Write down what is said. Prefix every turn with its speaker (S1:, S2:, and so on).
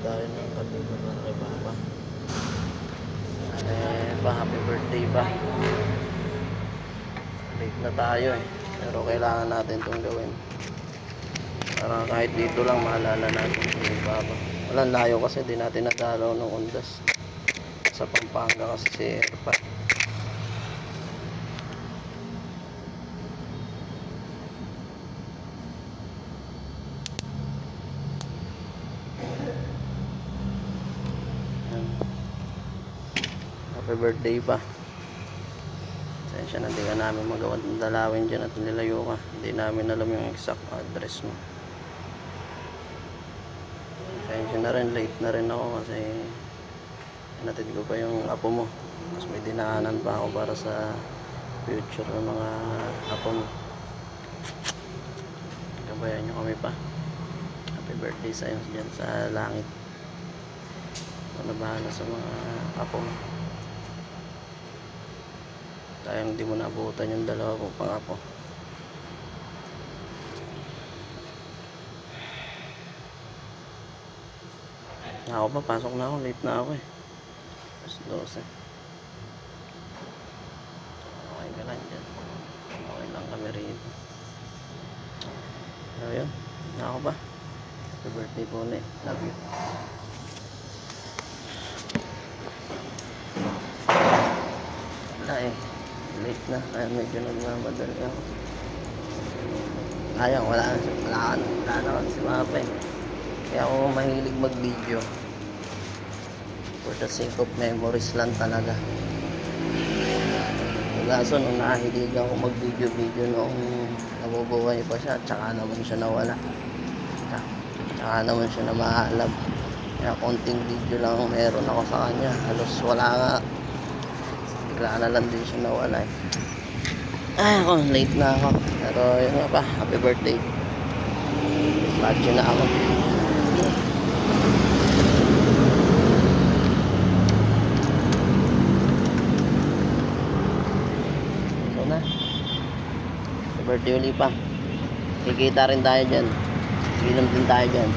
S1: tayo ng katiba para kay Papa. Pa, happy birthday pa. Late na tayo eh, pero kailangan natin itong gawin para kahit dito lang maalala natin si Papa. Walang layo kasi di natin nadalaw ng Ondas sa Pampanga kasi si Erpa. Happy birthday pa. Sensya na, di ka namin magawa ng dalawin dyan at nilayo ka. Hindi namin alam yung exact address mo. Sensya na rin, late na rin ako kasi natid ko pa yung apo mo. Tapos may dinaanan pa ako para sa future ng mga apo mo. Gabayan nyo kami pa. Happy birthday sa'yo dyan sa langit. Ano bahala sa mga apo mo. Sayang hindi mo naabutan yung dalawa kong pangapo. Ako pa, pasok na ako, late na ako eh. Alas 12. Okay ka lang dyan. Okay lang kami rito. So yun, ako pa. Happy birthday po ulit. Love you. Wala eh, late na, kaya medyo nagmamadali ako. Ayaw, wala na si Papa eh. Kaya ako mahilig mag video for the sake of memories lang talaga. Kaso nung nahilig ako mag video noong nabubuhay pa siya, tsaka naman siya nawala, tsaka naman siya namaalam. Kaya konting video lang meron ako sa kanya, halos wala nga. Bigla na lang din siya nawala eh. Ako, late na ako. Pero yun nga pa, happy birthday. Badyo na ako. So na, happy birthday ulit pa. Kikita rin tayo dyan. Inom din tayo dyan.